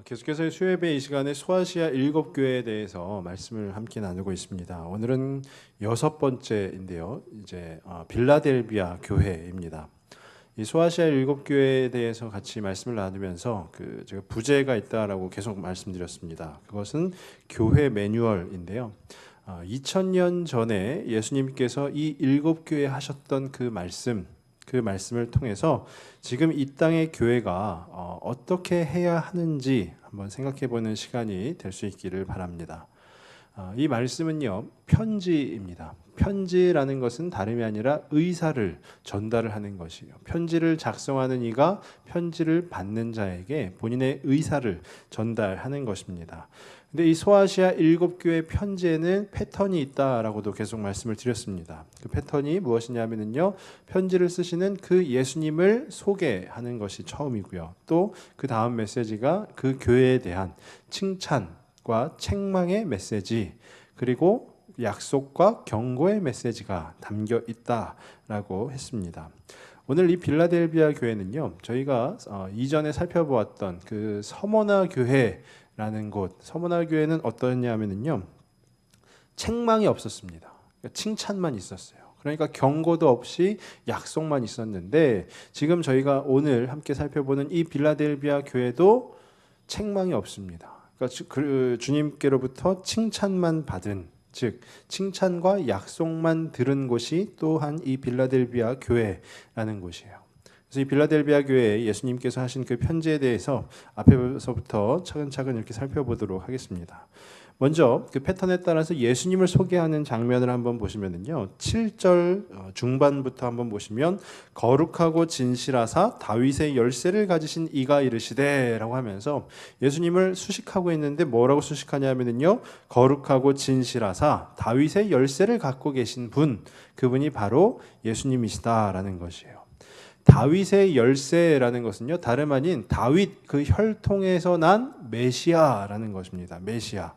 계속해서 수요예배 이 시간에 소아시아 7교회에 대해서 말씀을 함께 나누고 있습니다. 오늘은 6번째인데요. 이제 빌라델비아 교회입니다. 이 소아시아 7교회에 대해서 같이 말씀을 나누면서 제가 부제가 있다라고 계속 말씀드렸습니다. 그것은 교회 매뉴얼인데요. 2000년 전에 예수님께서 이 7교회에 하셨던 그 말씀을 통해서 지금 이 땅의 교회가 어떻게 해야 하는지 한번 생각해 보는 시간이 될 수 있기를 바랍니다. 이 말씀은요, 편지입니다. 편지라는 것은 다름이 아니라 의사를 전달을 하는 것이에요. 편지를 작성하는 이가 편지를 받는 자에게 본인의 의사를 전달하는 것입니다. 근데 이 소아시아 7교회 편지에는 패턴이 있다라고도 계속 말씀을 드렸습니다. 그 패턴이 무엇이냐면요, 편지를 쓰시는 그 예수님을 소개하는 것이 처음이고요. 또 그 다음 메시지가 그 교회에 대한 칭찬과 책망의 메시지, 그리고 약속과 경고의 메시지가 담겨 있다라고 했습니다. 오늘 이 빌라델비아 교회는요, 저희가 이전에 살펴보았던 그 서머나 교회라는 곳, 서머나 교회는 어떠냐면요, 책망이 없었습니다. 칭찬만 있었어요. 그러니까 경고도 없이 약속만 있었는데, 지금 저희가 오늘 함께 살펴보는 이 빌라델비아 교회도 책망이 없습니다. 그러니까 주님께로부터 칭찬만 받은, 즉 칭찬과 약속만 들은 곳이 또한 이 빌라델비아 교회라는 곳이에요. 그래서 이 빌라델비아 교회에 예수님께서 하신 그 편지에 대해서 앞에서부터 차근차근 이렇게 살펴보도록 하겠습니다. 먼저 그 패턴에 따라서 예수님을 소개하는 장면을 한번 보시면은요, 7절 중반부터 한번 보시면 거룩하고 진실하사 다윗의 열쇠를 가지신 이가 이르시되라고 하면서 예수님을 수식하고 있는데 뭐라고 수식하냐면은요, 거룩하고 진실하사 다윗의 열쇠를 갖고 계신 분, 그분이 바로 예수님이시다라는 것이에요. 다윗의 열쇠라는 것은요, 다름 아닌 다윗 그 혈통에서 난 메시아라는 것입니다. 메시아.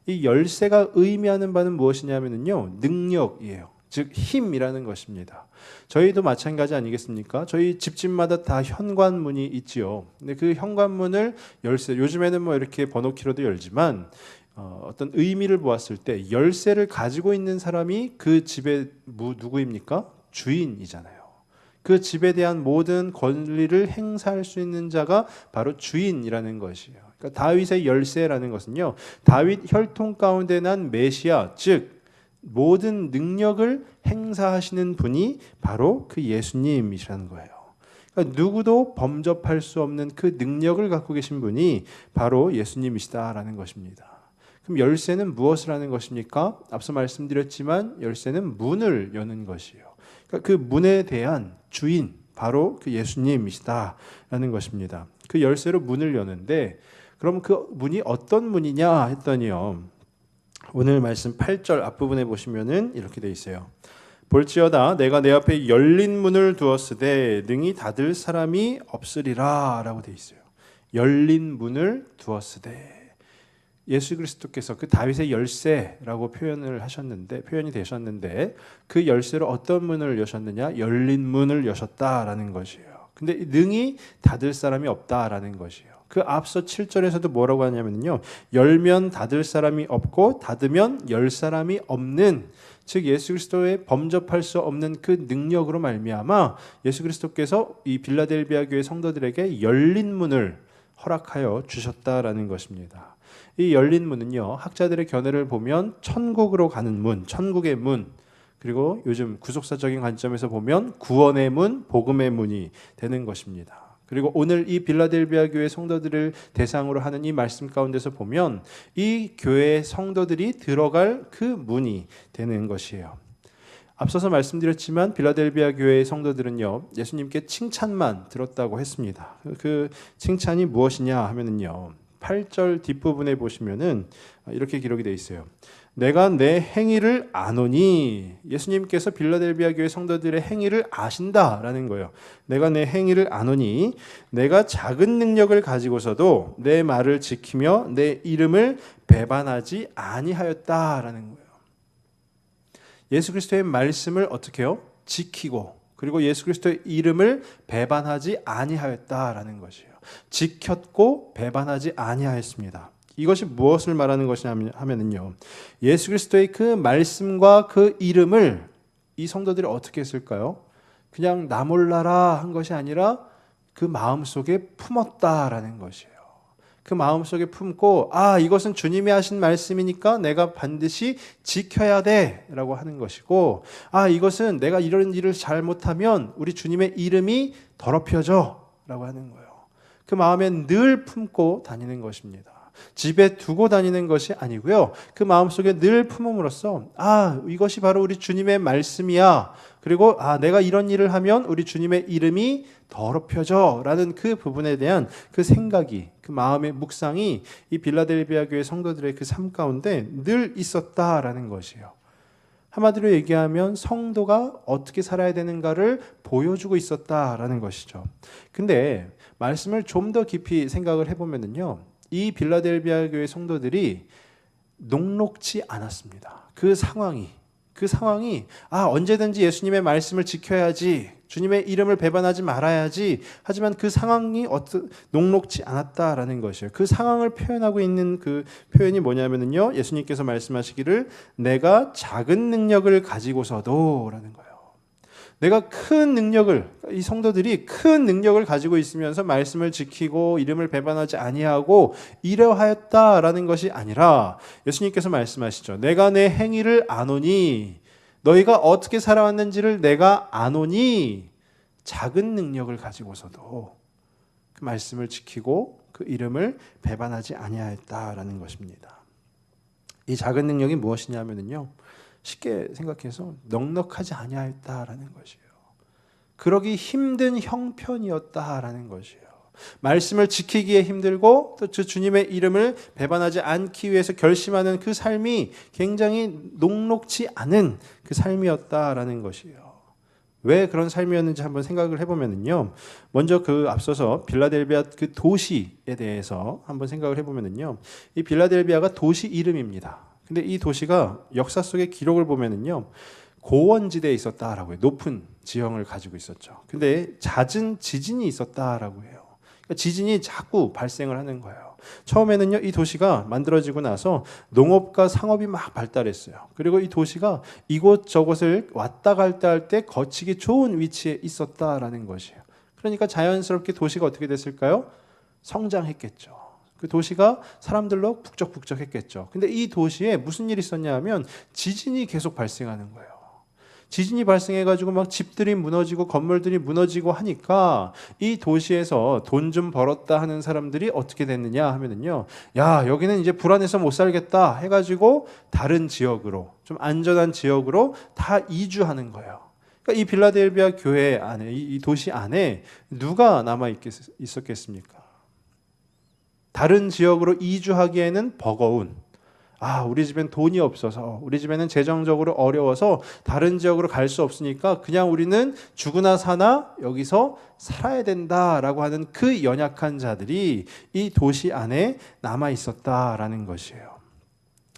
이 열쇠가 의미하는 바는 무엇이냐면요, 능력이에요. 즉 힘이라는 것입니다. 저희도 마찬가지 아니겠습니까? 저희 집집마다 다 현관문이 있지요. 근데 그 현관문을 열쇠, 요즘에는 뭐 이렇게 번호키로도 열지만 어떤 의미를 보았을 때 열쇠를 가지고 있는 사람이 그 집의 누구입니까? 주인이잖아요. 그 집에 대한 모든 권리를 행사할 수 있는 자가 바로 주인이라는 것이에요. 그러니까 다윗의 열쇠라는 것은요, 다윗 혈통 가운데 난 메시아, 즉 모든 능력을 행사하시는 분이 바로 그 예수님이시라는 거예요. 그러니까 누구도 범접할 수 없는 그 능력을 갖고 계신 분이 바로 예수님이시다라는 것입니다. 그럼 열쇠는 무엇을 하는 것입니까? 앞서 말씀드렸지만 열쇠는 문을 여는 것이에요. 그러니까 그 문에 대한 주인, 바로 그 예수님이시다라는 것입니다. 그 열쇠로 문을 여는데, 그럼 그 문이 어떤 문이냐 했더니요, 오늘 말씀 8절 앞부분에 보시면은 이렇게 돼 있어요. 볼지어다 내가 내 앞에 열린 문을 두었으되 능히 닫을 사람이 없으리라 라고 돼 있어요. 열린 문을 두었으되, 예수 그리스도께서 그 다윗의 열쇠라고 표현이 되셨는데, 그 열쇠로 어떤 문을 여셨느냐? 열린 문을 여셨다라는 것이에요. 근데 능히 닫을 사람이 없다라는 것이에요. 그 앞서 7절에서도 뭐라고 하냐면요, 열면 닫을 사람이 없고 닫으면 열 사람이 없는, 즉 예수 그리스도의 범접할 수 없는 그 능력으로 말미암아 예수 그리스도께서 이 빌라델비아 교회 성도들에게 열린 문을 허락하여 주셨다라는 것입니다. 이 열린 문은요, 학자들의 견해를 보면 천국으로 가는 문, 천국의 문, 그리고 요즘 구속사적인 관점에서 보면 구원의 문, 복음의 문이 되는 것입니다. 그리고 오늘 이 빌라델비아 교회 성도들을 대상으로 하는 이 말씀 가운데서 보면 이 교회의 성도들이 들어갈 그 문이 되는 것이에요. 앞서서 말씀드렸지만 빌라델비아 교회의 성도들은요, 예수님께 칭찬만 들었다고 했습니다. 그 칭찬이 무엇이냐 하면은요, 8절 뒷부분에 보시면은 이렇게 기록이 되어 있어요. 내가 내 행위를 아노니, 예수님께서 빌라델비아 교회 성도들의 행위를 아신다라는 거예요. 내가 내 행위를 아노니 내가 작은 능력을 가지고서도 내 말을 지키며 내 이름을 배반하지 아니하였다라는 거예요. 예수 그리스도의 말씀을 어떻게 해요? 지키고, 그리고 예수 그리스도의 이름을 배반하지 아니하였다라는 것이에요. 지켰고 배반하지 아니하였습니다. 이것이 무엇을 말하는 것이냐면요, 예수 그리스도의 그 말씀과 그 이름을 이 성도들이 어떻게 했을까요? 그냥 나 몰라라 한 것이 아니라 그 마음속에 품었다라는 것이에요. 그 마음속에 품고 이것은 주님이 하신 말씀이니까 내가 반드시 지켜야 돼 라고 하는 것이고, 이것은 내가 이런 일을 잘못하면 우리 주님의 이름이 더럽혀져 라고 하는 거예요. 그 마음에 늘 품고 다니는 것입니다. 집에 두고 다니는 것이 아니고요, 그 마음속에 늘 품음으로써 이것이 바로 우리 주님의 말씀이야, 그리고 내가 이런 일을 하면 우리 주님의 이름이 더럽혀져 라는 그 부분에 대한 그 생각이, 그 마음의 묵상이 이 빌라델비아 교회 성도들의 그 삶 가운데 늘 있었다라는 것이에요. 한마디로 얘기하면 성도가 어떻게 살아야 되는가를 보여주고 있었다라는 것이죠. 근데 말씀을 좀 더 깊이 생각을 해보면요, 이 빌라델비아 교회 성도들이 녹록지 않았습니다. 그 상황이 언제든지 예수님의 말씀을 지켜야지, 주님의 이름을 배반하지 말아야지, 하지만 그 상황이 녹록지 않았다라는 것이에요. 그 상황을 표현하고 있는 그 표현이 뭐냐면요, 예수님께서 말씀하시기를 내가 작은 능력을 가지고서도 라는 거예요. 내가 큰 능력을, 이 성도들이 큰 능력을 가지고 있으면서 말씀을 지키고 이름을 배반하지 아니하고 이러하였다라는 것이 아니라, 예수님께서 말씀하시죠. 내가 내 행위를 아노니, 너희가 어떻게 살아왔는지를 내가 아노니, 작은 능력을 가지고서도 그 말씀을 지키고 그 이름을 배반하지 아니하였다라는 것입니다. 이 작은 능력이 무엇이냐면요, 쉽게 생각해서 넉넉하지 아니하였다라는 것이에요. 그러기 힘든 형편이었다라는 것이에요. 말씀을 지키기에 힘들고 또 주님의 이름을 배반하지 않기 위해서 결심하는 그 삶이 굉장히 녹록지 않은 그 삶이었다라는 것이에요. 왜 그런 삶이었는지 한번 생각을 해보면요, 먼저 그 앞서서 빌라델비아 그 도시에 대해서 한번 생각을 해보면요, 이 빌라델비아가 도시 이름입니다. 근데 이 도시가 역사 속의 기록을 보면요, 고원지대에 있었다라고 해요. 높은 지형을 가지고 있었죠. 근데 잦은 지진이 있었다라고 해요. 그러니까 지진이 자꾸 발생을 하는 거예요. 처음에는요, 이 도시가 만들어지고 나서 농업과 상업이 막 발달했어요. 그리고 이 도시가 이곳저곳을 왔다 갔다 할 때 거치기 좋은 위치에 있었다라는 것이에요. 그러니까 자연스럽게 도시가 어떻게 됐을까요? 성장했겠죠. 그 도시가 사람들로 북적북적했겠죠. 근데 이 도시에 무슨 일이 있었냐 하면 지진이 계속 발생하는 거예요. 지진이 발생해가지고 막 집들이 무너지고 건물들이 무너지고 하니까 이 도시에서 돈 좀 벌었다 하는 사람들이 어떻게 됐느냐 하면은요, 여기는 이제 불안해서 못 살겠다 해가지고 다른 지역으로, 좀 안전한 지역으로 다 이주하는 거예요. 그러니까 이 빌라델비아 교회 안에, 이 도시 안에 누가 남아 있었겠습니까? 다른 지역으로 이주하기에는 버거운, 우리 집엔 돈이 없어서, 우리 집에는 재정적으로 어려워서 다른 지역으로 갈 수 없으니까 그냥 우리는 죽으나 사나 여기서 살아야 된다라고 하는 그 연약한 자들이 이 도시 안에 남아 있었다라는 것이에요.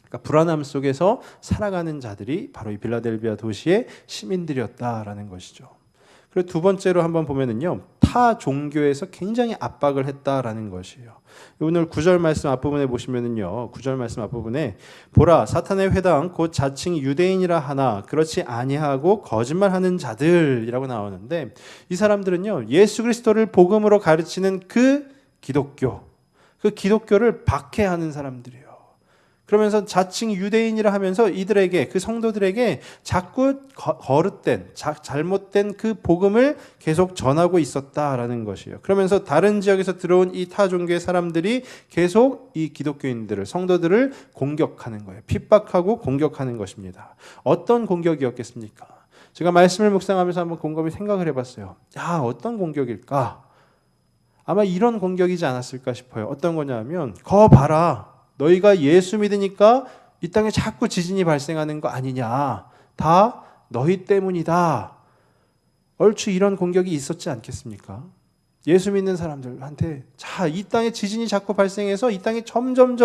그러니까 불안함 속에서 살아가는 자들이 바로 이 빌라델비아 도시의 시민들이었다라는 것이죠. 그리고 두 번째로 한번 보면은요, 타 종교에서 굉장히 압박을 했다라는 것이에요. 오늘 9절 말씀 앞부분에 보시면은요, 9절 말씀 앞부분에 보라 사탄의 회당 곧 자칭 유대인이라 하나 그렇지 아니하고 거짓말하는 자들이라고 나오는데, 이 사람들은요, 예수 그리스도를 복음으로 가르치는 그 기독교를 박해하는 사람들이에요. 그러면서 자칭 유대인이라 하면서 이들에게, 그 성도들에게 자꾸 거릇된, 잘못된 그 복음을 계속 전하고 있었다라는 것이에요. 그러면서 다른 지역에서 들어온 이 타 종교의 사람들이 계속 이 기독교인들을, 성도들을 공격하는 거예요. 핍박하고 공격하는 것입니다. 어떤 공격이었겠습니까? 제가 말씀을 묵상하면서 한번 곰곰이 생각을 해봤어요. 어떤 공격일까? 아마 이런 공격이지 않았을까 싶어요. 어떤 거냐면, 거 봐라, 너희가 예수 믿으니까 이 땅에 자꾸 지진이 발생하는 거 아니냐, 다 너희 때문이다. 얼추 이런 공격이 있었지 않겠습니까? 예수 믿는 사람들한테 이 땅에 지진이 자꾸 발생해서 이 땅이 점점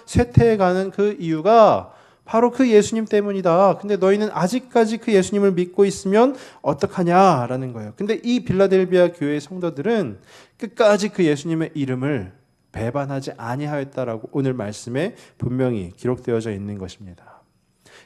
쇠퇴해가는 그 이유가 바로 그 예수님 때문이다. 근데 너희는 아직까지 그 예수님을 믿고 있으면 어떡하냐라는 거예요. 근데 이 빌라델비아 교회의 성도들은 끝까지 그 예수님의 이름을 배반하지 아니하였다라고 오늘 말씀에 분명히 기록되어져 있는 것입니다.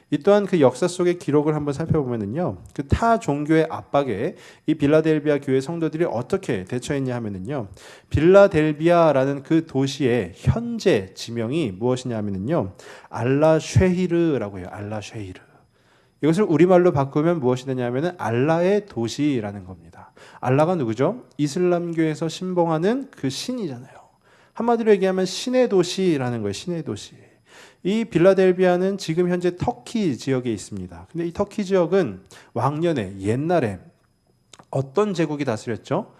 이 또한 그 역사 속의 기록을 한번 살펴보면은요, 그 타 종교의 압박에 이 빌라델비아 교회 성도들이 어떻게 대처했냐 하면은요, 빌라델비아라는 그 도시의 현재 지명이 무엇이냐 하면은요, 알라쉐히르라고 해요. 알라쉐히르. 이것을 우리말로 바꾸면 무엇이 되냐면은 알라의 도시라는 겁니다. 알라가 누구죠? 이슬람교에서 신봉하는 그 신이잖아요. 한마디로 얘기하면 신의 도시라는 거예요. 신의 도시. 이 빌라델비아는 지금 현재 터키 지역에 있습니다. 근데 이 터키 지역은 왕년에 옛날에 어떤 제국이 다스렸죠?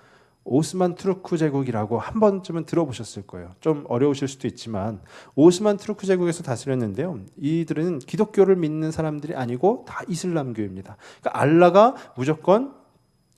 오스만 투르크 제국이라고 한 번쯤은 들어보셨을 거예요. 좀 어려우실 수도 있지만 오스만 투르크 제국에서 다스렸는데요. 이들은 기독교를 믿는 사람들이 아니고 다 이슬람교입니다. 그러니까 알라가 무조건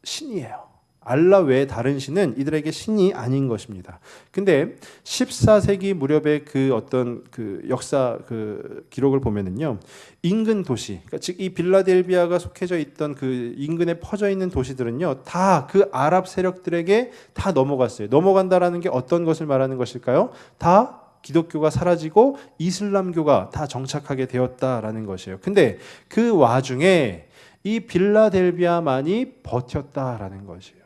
신이에요. 알라 외에 다른 신은 이들에게 신이 아닌 것입니다. 근데 14세기 무렵의 그 어떤 그 역사 그 기록을 보면은요, 인근 도시, 그러니까 즉 이 빌라델비아가 속해져 있던 그 인근에 퍼져 있는 도시들은요, 다 그 아랍 세력들에게 다 넘어갔어요. 넘어간다라는 게 어떤 것을 말하는 것일까요? 다 기독교가 사라지고 이슬람교가 다 정착하게 되었다라는 것이에요. 근데 그 와중에 이 빌라델비아만이 버텼다라는 것이에요.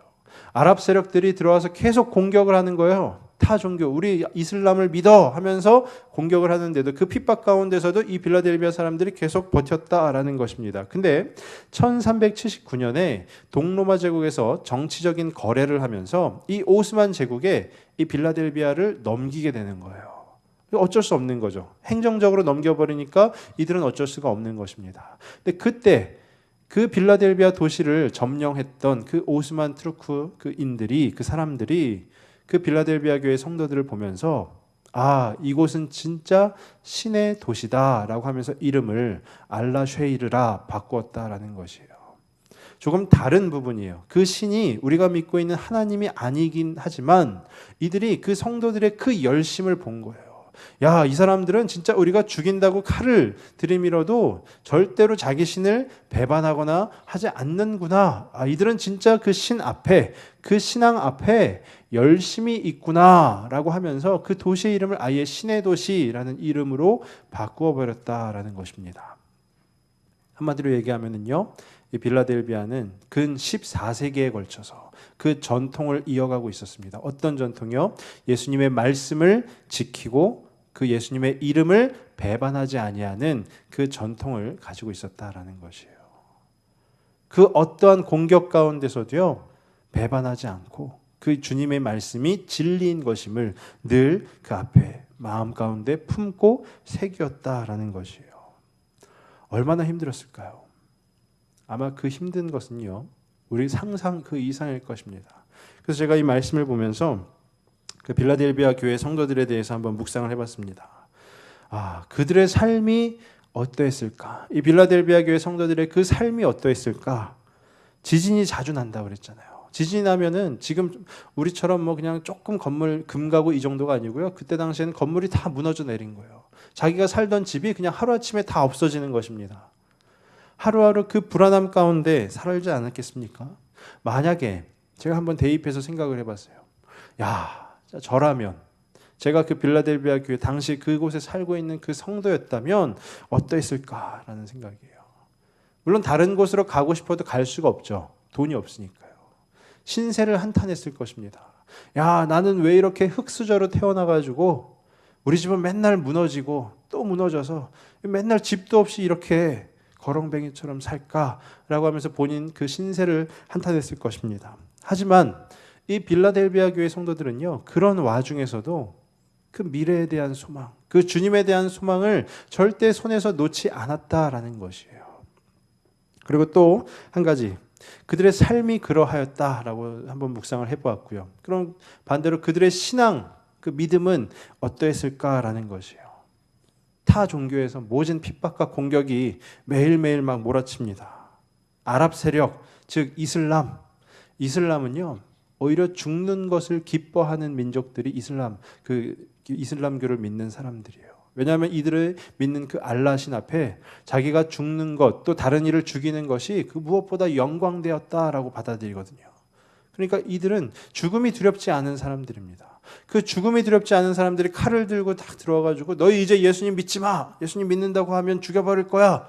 아랍 세력들이 들어와서 계속 공격을 하는 거예요. 타 종교, 우리 이슬람을 믿어 하면서 공격을 하는데도 그 핍박 가운데서도 이 빌라델비아 사람들이 계속 버텼다라는 것입니다. 근데 1379년에 동로마 제국에서 정치적인 거래를 하면서 이 오스만 제국에 이 빌라델비아를 넘기게 되는 거예요. 어쩔 수 없는 거죠. 행정적으로 넘겨버리니까 이들은 어쩔 수가 없는 것입니다. 근데 그때 그 빌라델비아 도시를 점령했던 그 오스만 투르크 그 인들이, 그 사람들이 그 빌라델비아 교회 성도들을 보면서 아, 이곳은 진짜 신의 도시다라고 하면서 이름을 알라쉐이르라 바꾸었다라는 것이에요. 조금 다른 부분이에요. 그 신이 우리가 믿고 있는 하나님이 아니긴 하지만 이들이 그 성도들의 그 열심을 본 거예요. 야, 이 사람들은 진짜 우리가 죽인다고 칼을 들이밀어도 절대로 자기 신을 배반하거나 하지 않는구나. 아, 이들은 진짜 그 신 앞에, 그 신앙 앞에 열심이 있구나라고 하면서 그 도시의 이름을 아예 신의 도시라는 이름으로 바꾸어 버렸다라는 것입니다. 한마디로 얘기하면은요, 이 빌라델비아는 근 14세기에 걸쳐서 그 전통을 이어가고 있었습니다. 어떤 전통이요? 예수님의 말씀을 지키고 그 예수님의 이름을 배반하지 아니하는 그 전통을 가지고 있었다라는 것이에요. 그 어떠한 공격 가운데서도요, 배반하지 않고 그 주님의 말씀이 진리인 것임을 늘 그 앞에 마음 가운데 품고 새겼다라는 것이에요. 얼마나 힘들었을까요? 아마 그 힘든 것은요, 우리 상상 그 이상일 것입니다. 그래서 제가 이 말씀을 보면서 그 빌라델비아 교회 성도들에 대해서 한번 묵상을 해봤습니다. 아, 그들의 삶이 어떠했을까? 이 빌라델비아 교회 성도들의 그 삶이 어떠했을까? 지진이 자주 난다고 그랬잖아요. 지진이 나면은 지금 우리처럼 뭐 그냥 조금 건물 금가구 이 정도가 아니고요. 그때 당시에는 건물이 다 무너져 내린 거예요. 자기가 살던 집이 그냥 하루아침에 다 없어지는 것입니다. 하루하루 그 불안함 가운데 살지 않았겠습니까? 만약에 제가 한번 대입해서 생각을 해봤어요. 야, 저라면 제가 그 빌라델비아 교회 당시 그곳에 살고 있는 그 성도였다면 어떠했을까라는 생각이에요. 물론 다른 곳으로 가고 싶어도 갈 수가 없죠. 돈이 없으니까요. 신세를 한탄했을 것입니다. 야, 나는 왜 이렇게 흙수저로 태어나가지고 우리 집은 맨날 무너지고 또 무너져서 맨날 집도 없이 이렇게 거렁뱅이처럼 살까라고 하면서 본인 그 신세를 한탄했을 것입니다. 하지만 이 빌라델비아 교회 성도들은요, 그런 와중에서도 그 미래에 대한 소망, 그 주님에 대한 소망을 절대 손에서 놓지 않았다라는 것이에요. 그리고 또 한 가지, 그들의 삶이 그러하였다라고 한번 묵상을 해보았고요. 그럼 반대로 그들의 신앙, 그 믿음은 어떠했을까라는 것이에요. 타 종교에서 모진 핍박과 공격이 매일매일 막 몰아칩니다. 아랍 세력, 즉 이슬람은요, 오히려 죽는 것을 기뻐하는 민족들이 이슬람교를 믿는 사람들이에요. 왜냐하면 이들의 믿는 그 알라신 앞에 자기가 죽는 것, 또 다른 이를 죽이는 것이 그 무엇보다 영광되었다라고 받아들이거든요. 그러니까 이들은 죽음이 두렵지 않은 사람들입니다. 그 죽음이 두렵지 않은 사람들이 칼을 들고 딱 들어와가지고 너희 이제 예수님 믿지 마. 예수님 믿는다고 하면 죽여버릴 거야.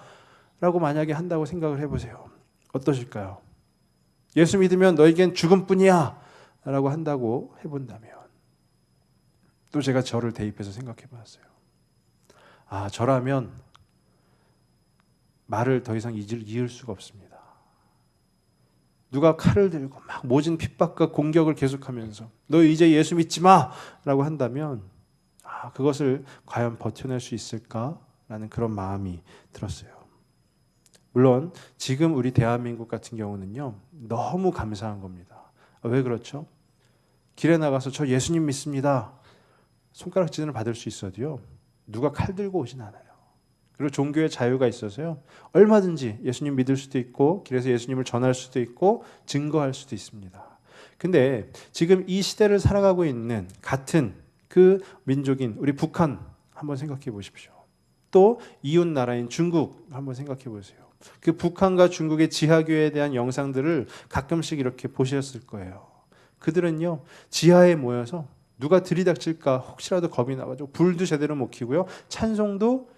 라고 만약에 한다고 생각을 해보세요. 어떠실까요? 예수 믿으면 너에겐 죽음뿐이야. 라고 한다고 해본다면 또 제가 저를 대입해서 생각해 봤어요. 아, 저라면 말을 더 이상 이을 수가 없습니다. 누가 칼을 들고 막 모진 핍박과 공격을 계속하면서 너 이제 예수 믿지 마! 라고 한다면 그것을 과연 버텨낼 수 있을까라는 그런 마음이 들었어요. 물론 지금 우리 대한민국 같은 경우는요, 너무 감사한 겁니다. 왜 그렇죠? 길에 나가서 저 예수님 믿습니다. 손가락질을 받을 수 있어도요, 누가 칼 들고 오진 않아요. 그리고 종교의 자유가 있어서요, 얼마든지 예수님 믿을 수도 있고 길에서 예수님을 전할 수도 있고 증거할 수도 있습니다. 근데 지금 이 시대를 살아가고 있는 같은 그 민족인 우리 북한 한번 생각해 보십시오. 또 이웃 나라인 중국 한번 생각해 보세요. 그 북한과 중국의 지하교회에 대한 영상들을 가끔씩 이렇게 보셨을 거예요. 그들은요, 지하에 모여서 누가 들이닥칠까 혹시라도 겁이 나가지고 불도 제대로 못 켜고요, 찬송도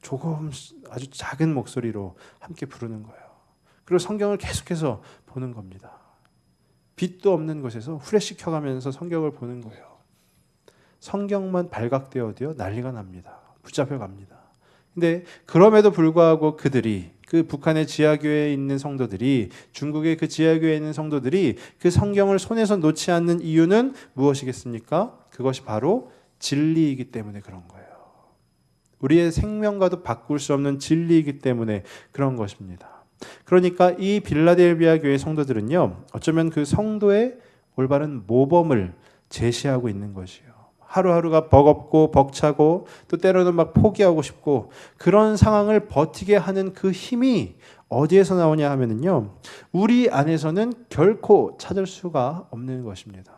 조금 아주 작은 목소리로 함께 부르는 거예요. 그리고 성경을 계속해서 보는 겁니다. 빛도 없는 곳에서 후레쉬 켜가면서 성경을 보는 거예요. 성경만 발각되어도요, 난리가 납니다. 붙잡혀갑니다. 근데 그럼에도 불구하고 그들이, 그 북한의 지하교회에 있는 성도들이, 중국의 그 지하교회에 있는 성도들이 그 성경을 손에서 놓지 않는 이유는 무엇이겠습니까? 그것이 바로 진리이기 때문에 그런 거예요. 우리의 생명과도 바꿀 수 없는 진리이기 때문에 그런 것입니다. 그러니까 이 빌라델비아 교회 성도들은요, 어쩌면 그 성도의 올바른 모범을 제시하고 있는 것이에요. 하루하루가 버겁고 벅차고 또 때로는 막 포기하고 싶고 그런 상황을 버티게 하는 그 힘이 어디에서 나오냐 하면은요, 우리 안에서는 결코 찾을 수가 없는 것입니다.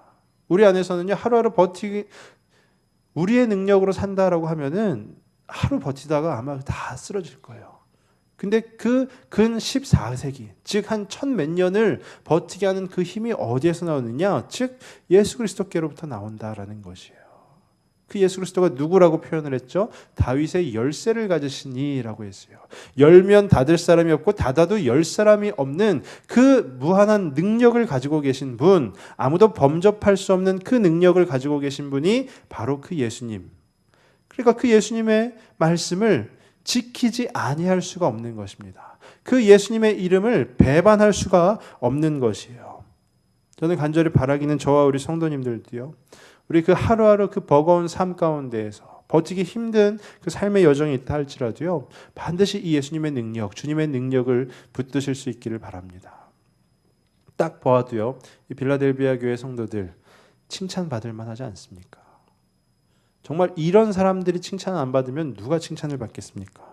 우리 안에서는요, 하루하루 우리의 능력으로 산다라고 하면은 하루 버티다가 아마 다 쓰러질 거예요. 근데 그 근 14세기, 즉 한 1000몇 년을 버티게 하는 그 힘이 어디에서 나오느냐? 즉 예수 그리스도께로부터 나온다라는 것이에요. 그 예수 그리스도가 누구라고 표현을 했죠? 다윗의 열쇠를 가지시니라고 했어요. 열면 닫을 사람이 없고 닫아도 열 사람이 없는 그 무한한 능력을 가지고 계신 분, 아무도 범접할 수 없는 그 능력을 가지고 계신 분이 바로 그 예수님. 그러니까 그 예수님의 말씀을 지키지 아니할 수가 없는 것입니다. 그 예수님의 이름을 배반할 수가 없는 것이에요. 저는 간절히 바라기는 저와 우리 성도님들도요, 우리 그 하루하루 그 버거운 삶 가운데에서 버티기 힘든 그 삶의 여정이 있다 할지라도요, 반드시 이 예수님의 능력, 주님의 능력을 붙드실 수 있기를 바랍니다. 딱 보아도요, 이 빌라델비아 교회 성도들 칭찬받을 만하지 않습니까? 정말 이런 사람들이 칭찬을 안 받으면 누가 칭찬을 받겠습니까?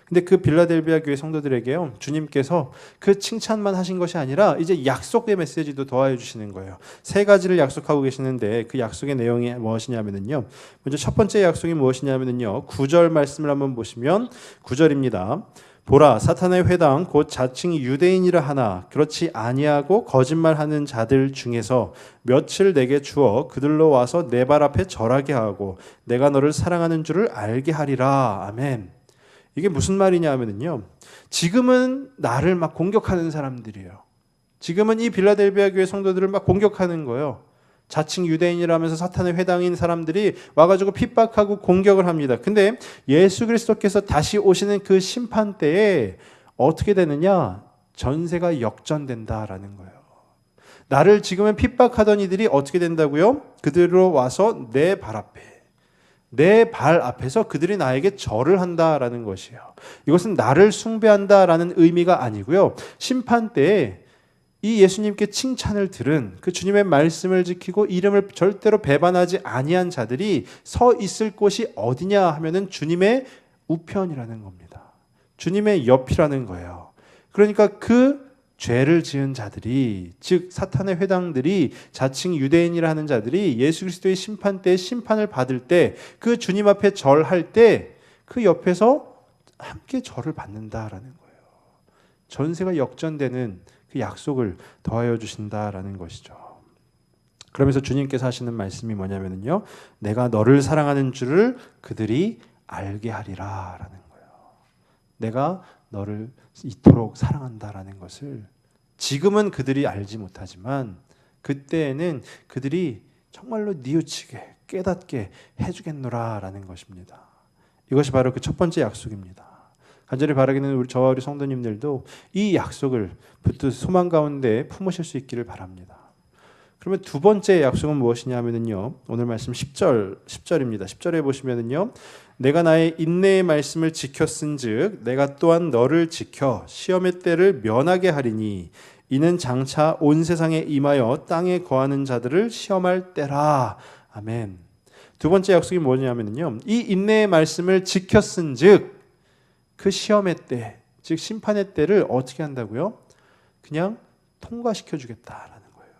근데 그 빌라델비아 교회 성도들에게요, 주님께서 그 칭찬만 하신 것이 아니라 이제 약속의 메시지도 더하여 주시는 거예요. 3가지를 약속하고 계시는데 그 약속의 내용이 무엇이냐면요, 먼저 첫 번째 약속이 무엇이냐면요, 9절 말씀을 한번 보시면 9절입니다. 보라, 사탄의 회당 곧 자칭 유대인이라 하나 그렇지 아니하고 거짓말하는 자들 중에서 며칠 내게 주어 그들로 와서 내 발 앞에 절하게 하고 내가 너를 사랑하는 줄을 알게 하리라. 아멘. 이게 무슨 말이냐 하면요, 지금은 나를 막 공격하는 사람들이에요. 지금은 이 빌라델비아 교회 성도들을 막 공격하는 거예요. 자칭 유대인이라면서 사탄의 회당인 사람들이 와가지고 핍박하고 공격을 합니다. 근데 예수 그리스도께서 다시 오시는 그 심판 때에 어떻게 되느냐? 전세가 역전된다라는 거예요. 나를 지금은 핍박하던 이들이 어떻게 된다고요? 그들로 와서 내 발 앞에, 내 발 앞에서 그들이 나에게 절을 한다라는 것이에요. 이것은 나를 숭배한다라는 의미가 아니고요, 심판 때에 이 예수님께 칭찬을 들은 그 주님의 말씀을 지키고 이름을 절대로 배반하지 아니한 자들이 서 있을 곳이 어디냐 하면은 주님의 우편이라는 겁니다. 주님의 옆이라는 거예요. 그러니까 그 죄를 지은 자들이, 즉 사탄의 회당들이, 자칭 유대인이라 하는 자들이 예수 그리스도의 심판 때 심판을 받을 때, 그 주님 앞에 절할 때 그 옆에서 함께 절을 받는다라는 거예요. 전세가 역전되는 그 약속을 더하여 주신다라는 것이죠. 그러면서 주님께서 하시는 말씀이 뭐냐면요, 내가 너를 사랑하는 줄을 그들이 알게 하리라 라는 거예요. 내가 너를 이토록 사랑한다라는 것을 지금은 그들이 알지 못하지만 그때에는 그들이 정말로 뉘우치게 깨닫게 해주겠노라 라는 것입니다. 이것이 바로 그 첫 번째 약속입니다. 간절히 바라기는 저와 우리 성도님들도 이 약속을 붙들 소망 가운데 품으실 수 있기를 바랍니다. 그러면 두 번째 약속은 무엇이냐 하면요, 오늘 말씀 10절입니다. 10절에 보시면요, 내가 나의 인내의 말씀을 지켰은즉 내가 또한 너를 지켜 시험의 때를 면하게 하리니 이는 장차 온 세상에 임하여 땅에 거하는 자들을 시험할 때라. 아멘. 두 번째 약속이 뭐냐면요, 이 인내의 말씀을 지켰은즉 그 시험의 때, 즉 심판의 때를 어떻게 한다고요? 그냥 통과시켜 주겠다라는 거예요.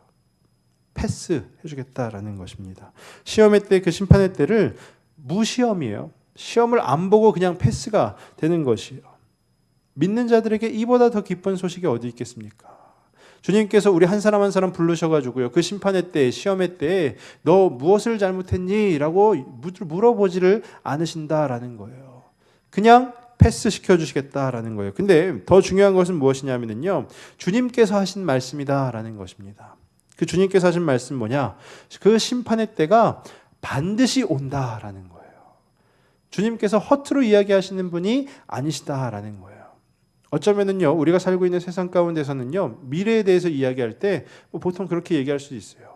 패스해 주겠다라는 것입니다. 시험의 때, 그 심판의 때를 무시험이에요. 시험을 안 보고 그냥 패스가 되는 것이에요. 믿는 자들에게 이보다 더 기쁜 소식이 어디 있겠습니까? 주님께서 우리 한 사람 한 사람 부르셔가지고요, 그 심판의 때, 시험의 때에 너 무엇을 잘못했니? 라고 물어보지를 않으신다라는 거예요. 그냥 패스시켜 주시겠다라는 거예요. 근데 더 중요한 것은 무엇이냐면요, 주님께서 하신 말씀이다라는 것입니다. 그 주님께서 하신 말씀 뭐냐? 그 심판의 때가 반드시 온다라는 거예요. 주님께서 허투루 이야기하시는 분이 아니시다라는 거예요. 어쩌면은요, 우리가 살고 있는 세상 가운데서는요, 미래에 대해서 이야기할 때 보통 그렇게 얘기할 수 있어요.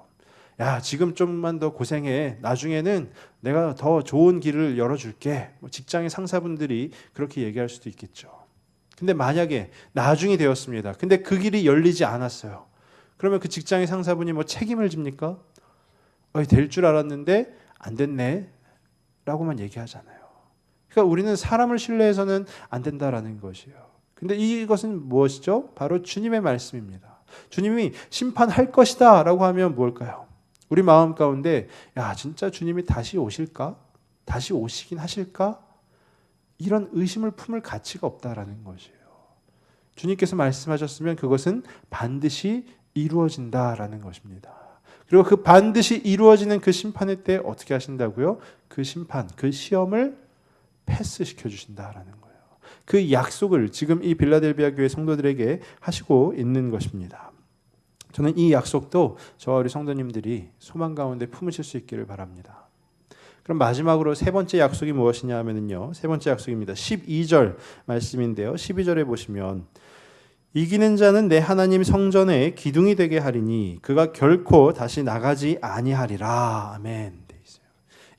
야, 지금 좀만 더 고생해. 나중에는 내가 더 좋은 길을 열어줄게. 직장의 상사분들이 그렇게 얘기할 수도 있겠죠. 근데 만약에 나중이 되었습니다. 근데 그 길이 열리지 않았어요. 그러면 그 직장의 상사분이 뭐 책임을 집니까? 될 줄 알았는데 안 됐네 라고만 얘기하잖아요. 그러니까 우리는 사람을 신뢰해서는 안 된다라는 것이에요. 근데 이것은 무엇이죠? 바로 주님의 말씀입니다. 주님이 심판할 것이다 라고 하면 뭘까요? 우리 마음 가운데 야, 진짜 주님이 다시 오실까? 다시 오시긴 하실까? 이런 의심을 품을 가치가 없다라는 것이에요. 주님께서 말씀하셨으면 그것은 반드시 이루어진다라는 것입니다. 그리고 그 반드시 이루어지는 그 심판의 때 어떻게 하신다고요? 그 심판, 그 시험을 패스시켜 주신다라는 거예요. 그 약속을 지금 이 빌라델비아 교회 성도들에게 하시고 있는 것입니다. 저는 이 약속도 저와 우리 성도님들이 소망 가운데 품으실 수 있기를 바랍니다. 그럼 마지막으로 세 번째 약속이 무엇이냐 하면요, 세 번째 약속입니다. 12절 말씀인데요. 12절에 보시면 이기는 자는 내 하나님 성전에 기둥이 되게 하리니 그가 결코 다시 나가지 아니하리라. 아멘.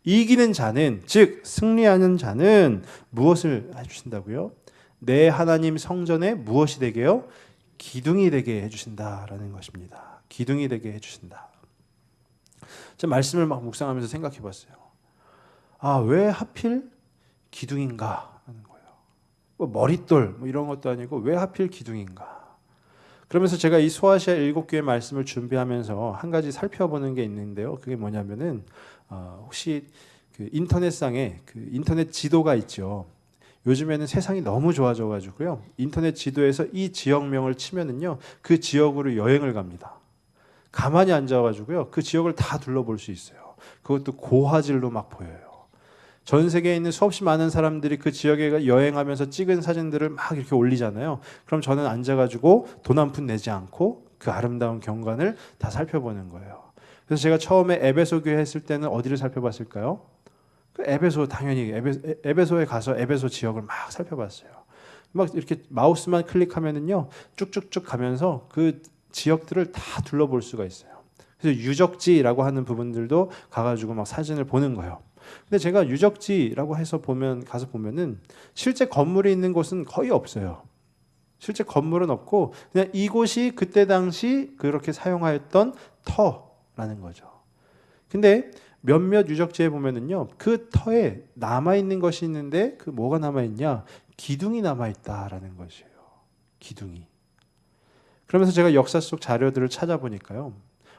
이기는 자는, 즉 승리하는 자는 무엇을 해주신다고요? 내 하나님 성전에 무엇이 되게요? 기둥이 되게 해주신다라는 것입니다. 기둥이 되게 해주신다. 제가 말씀을 막 묵상하면서 생각해 봤어요. 왜 하필 기둥인가 하는 거예요. 머릿돌 이런 것도 아니고 왜 하필 기둥인가. 그러면서 제가 이 소아시아 7교회 말씀을 준비하면서 한 가지 살펴보는 게 있는데요. 그게 뭐냐면은 혹시 그 인터넷상에 그 인터넷 지도가 있죠. 요즘에는 세상이 너무 좋아져 가지고요, 인터넷 지도에서 이 지역명을 치면은요, 그 지역으로 여행을 갑니다. 가만히 앉아 가지고요, 그 지역을 다 둘러볼 수 있어요. 그것도 고화질로 막 보여요. 전 세계에 있는 수없이 많은 사람들이 그 지역에 여행하면서 찍은 사진들을 막 이렇게 올리잖아요. 그럼 저는 앉아가지고 돈 한 푼 내지 않고 그 아름다운 경관을 다 살펴보는 거예요. 그래서 제가 처음에 에베소 교회 했을 때는 어디를 살펴봤을까요? 그 에베소, 당연히 에베소에 가서 에베소 지역을 막 살펴봤어요. 막 이렇게 마우스만 클릭하면은요, 쭉쭉쭉 가면서 그 지역들을 다 둘러볼 수가 있어요. 그래서 유적지라고 하는 부분들도 가가지고 막 사진을 보는 거예요. 근데 제가 유적지라고 해서 가서 보면은 실제 건물이 있는 곳은 거의 없어요. 실제 건물은 없고 그냥 이곳이 그때 당시 그렇게 사용하였던 터라는 거죠. 근데 몇몇 유적지에 보면은요, 그 터에 남아 있는 것이 있는데 그 뭐가 남아 있냐? 기둥이 남아 있다라는 것이에요. 기둥이. 그러면서 제가 역사 속 자료들을 찾아보니까요.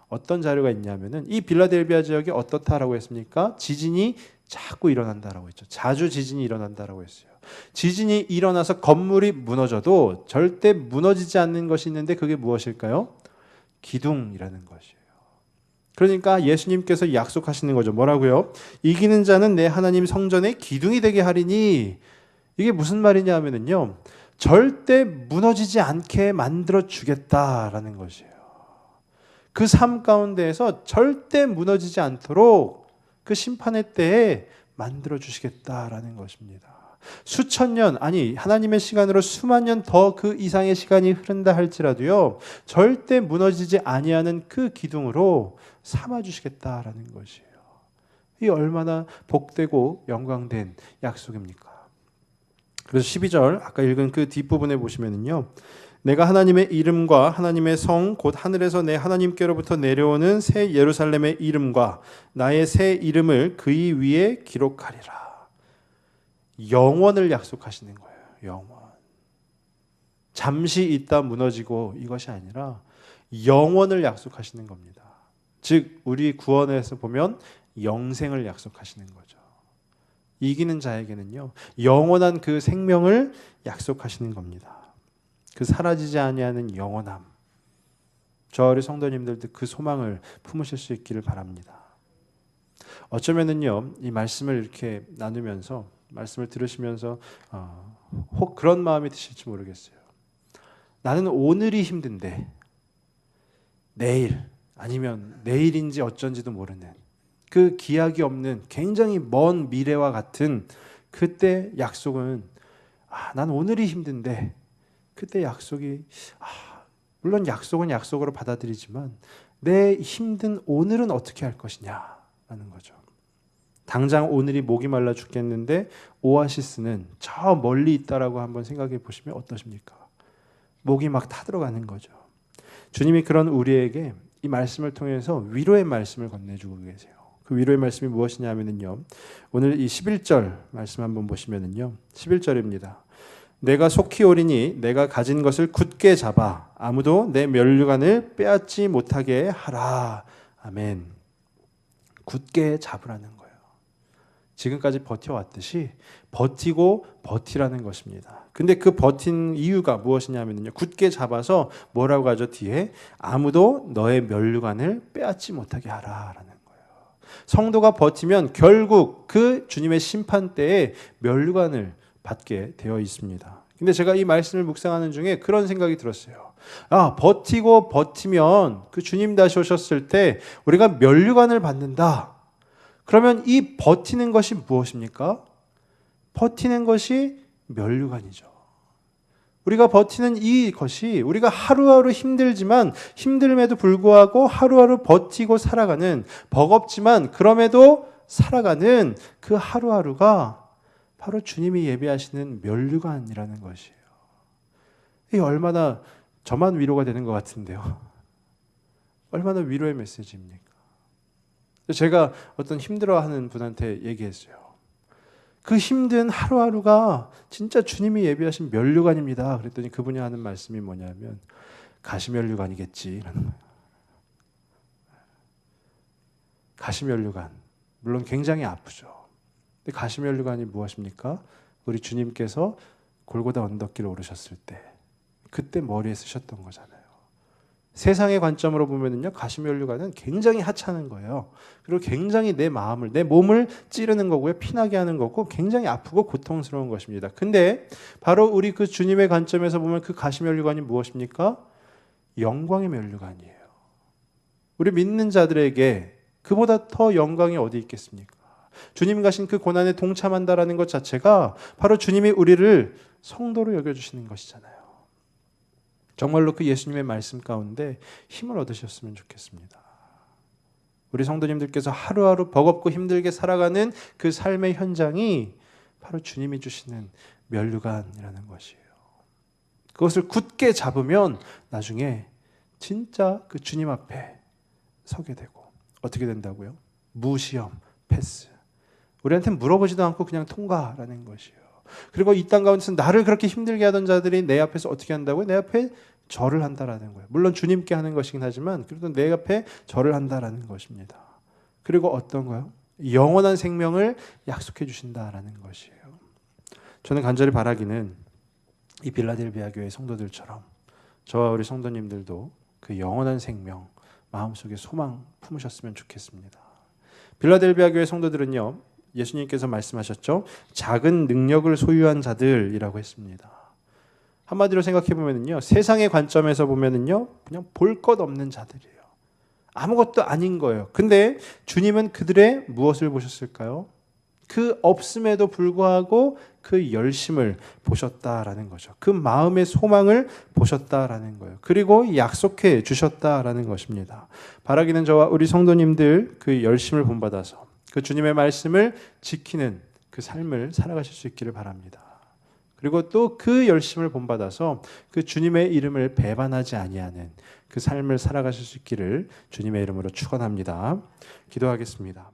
어떤 자료가 있냐면은 이 빌라델비아 지역이 어떻다라고 했습니까? 지진이 자꾸 일어난다라고 했죠. 자주 지진이 일어난다라고 했어요. 지진이 일어나서 건물이 무너져도 절대 무너지지 않는 것이 있는데 그게 무엇일까요? 기둥이라는 것이에요. 그러니까 예수님께서 약속하시는 거죠. 뭐라고요? 이기는 자는 내 하나님 성전의 기둥이 되게 하리니. 이게 무슨 말이냐 하면은요. 절대 무너지지 않게 만들어 주겠다라는 것이에요. 그 삶 가운데에서 절대 무너지지 않도록 그 심판의 때에 만들어 주시겠다라는 것입니다. 수천 년, 아니 하나님의 시간으로 수만 년 더 그 이상의 시간이 흐른다 할지라도요. 절대 무너지지 아니하는 그 기둥으로 삼아 주시겠다라는 것이에요. 이 얼마나 복되고 영광된 약속입니까? 그래서 12절 아까 읽은 그 뒷부분에 보시면은요. 내가 하나님의 이름과 하나님의 성 곧 하늘에서 내 하나님께로부터 내려오는 새 예루살렘의 이름과 나의 새 이름을 그의 위에 기록하리라. 영원을 약속하시는 거예요. 영원. 잠시 있다 무너지고 이것이 아니라 영원을 약속하시는 겁니다. 즉 우리 구원에서 보면 영생을 약속하시는 거죠. 이기는 자에게는요. 영원한 그 생명을 약속하시는 겁니다. 그 사라지지 아니하는 영원함. 저희 성도님들도 그 소망을 품으실 수 있기를 바랍니다. 어쩌면은요. 이 말씀을 이렇게 나누면서 말씀을 들으시면서 혹 그런 마음이 드실지 모르겠어요. 나는 오늘이 힘든데 내일 아니면 내일인지 어쩐지도 모르는 그 기약이 없는 굉장히 먼 미래와 같은 그때 약속은 난 오늘이 힘든데 그때 약속이 물론 약속은 약속으로 받아들이지만 내 힘든 오늘은 어떻게 할 것이냐라는 거죠. 당장 오늘이 목이 말라 죽겠는데 오아시스는 저 멀리 있다라고 한번 생각해 보시면 어떠십니까? 목이 막 타들어가는 거죠. 주님이 그런 우리에게 이 말씀을 통해서 위로의 말씀을 건네주고 계세요. 그 위로의 말씀이 무엇이냐면요. 오늘 이 11절 말씀 한번 보시면은요. 11절입니다. 내가 속히 오리니 내가 가진 것을 굳게 잡아 아무도 내 면류관을 빼앗지 못하게 하라. 아멘. 굳게 잡으라는 거예요. 지금까지 버텨왔듯이 버티고 버티라는 것입니다. 근데 그 버틴 이유가 무엇이냐면요. 굳게 잡아서 뭐라고 하죠? 뒤에 아무도 너의 면류관을 빼앗지 못하게 하라라는 거예요. 성도가 버티면 결국 그 주님의 심판 때에 면류관을 받게 되어 있습니다. 근데 제가 이 말씀을 묵상하는 중에 그런 생각이 들었어요. 버티고 버티면 그 주님 다시 오셨을 때 우리가 면류관을 받는다. 그러면 이 버티는 것이 무엇입니까? 버티는 것이 면류관이죠. 우리가 버티는 이것이 우리가 하루하루 힘들지만 힘듦에도 불구하고 하루하루 버티고 살아가는 버겁지만 그럼에도 살아가는 그 하루하루가 바로 주님이 예비하시는 면류관이라는 것이에요. 이게 얼마나 저만 위로가 되는 것 같은데요. 얼마나 위로의 메시지입니까? 제가 어떤 힘들어하는 분한테 얘기했어요. 그 힘든 하루하루가 진짜 주님이 예비하신 면류관입니다. 그랬더니 그분이 하는 말씀이 뭐냐면 가시면류관이겠지 라는 거예요. 가시면류관. 물론 굉장히 아프죠. 근데 가시면류관이 무엇입니까? 우리 주님께서 골고다 언덕길을 오르셨을 때 그때 머리에 쓰셨던 거잖아요. 세상의 관점으로 보면은요, 가시면류관은 굉장히 하찮은 거예요. 그리고 굉장히 내 마음을, 내 몸을 찌르는 거고요, 피나게 하는 거고, 굉장히 아프고 고통스러운 것입니다. 근데 바로 우리 그 주님의 관점에서 보면 그 가시면류관이 무엇입니까? 영광의 면류관이에요. 우리 믿는 자들에게 그보다 더 영광이 어디 있겠습니까? 주님 가신 그 고난에 동참한다라는 것 자체가 바로 주님이 우리를 성도로 여겨주시는 것이잖아요. 정말로 그 예수님의 말씀 가운데 힘을 얻으셨으면 좋겠습니다. 우리 성도님들께서 하루하루 버겁고 힘들게 살아가는 그 삶의 현장이 바로 주님이 주시는 면류관이라는 것이에요. 그것을 굳게 잡으면 나중에 진짜 그 주님 앞에 서게 되고 어떻게 된다고요? 무시험, 패스. 우리한테 물어보지도 않고 그냥 통과라는 것이에요. 그리고 이 땅 가운데서 나를 그렇게 힘들게 하던 자들이 내 앞에서 어떻게 한다고요? 내 앞에 절을 한다라는 거예요. 물론 주님께 하는 것이긴 하지만 그래도 내 앞에 절을 한다라는 것입니다. 그리고 어떤 거요? 영원한 생명을 약속해 주신다라는 것이에요. 저는 간절히 바라기는 이 빌라델비아 교회 성도들처럼 저와 우리 성도님들도 그 영원한 생명 마음속에 소망 품으셨으면 좋겠습니다. 빌라델비아 교회 성도들은요, 예수님께서 말씀하셨죠. 작은 능력을 소유한 자들이라고 했습니다. 한마디로 생각해 보면은요, 세상의 관점에서 보면은요, 그냥 볼 것 없는 자들이에요. 아무것도 아닌 거예요. 근데 주님은 그들의 무엇을 보셨을까요? 그 없음에도 불구하고 그 열심을 보셨다라는 거죠. 그 마음의 소망을 보셨다라는 거예요. 그리고 약속해 주셨다라는 것입니다. 바라기는 저와 우리 성도님들 그 열심을 본받아서 그 주님의 말씀을 지키는 그 삶을 살아가실 수 있기를 바랍니다. 그리고 또 그 열심을 본받아서 그 주님의 이름을 배반하지 아니하는 그 삶을 살아가실 수 있기를 주님의 이름으로 축원합니다. 기도하겠습니다.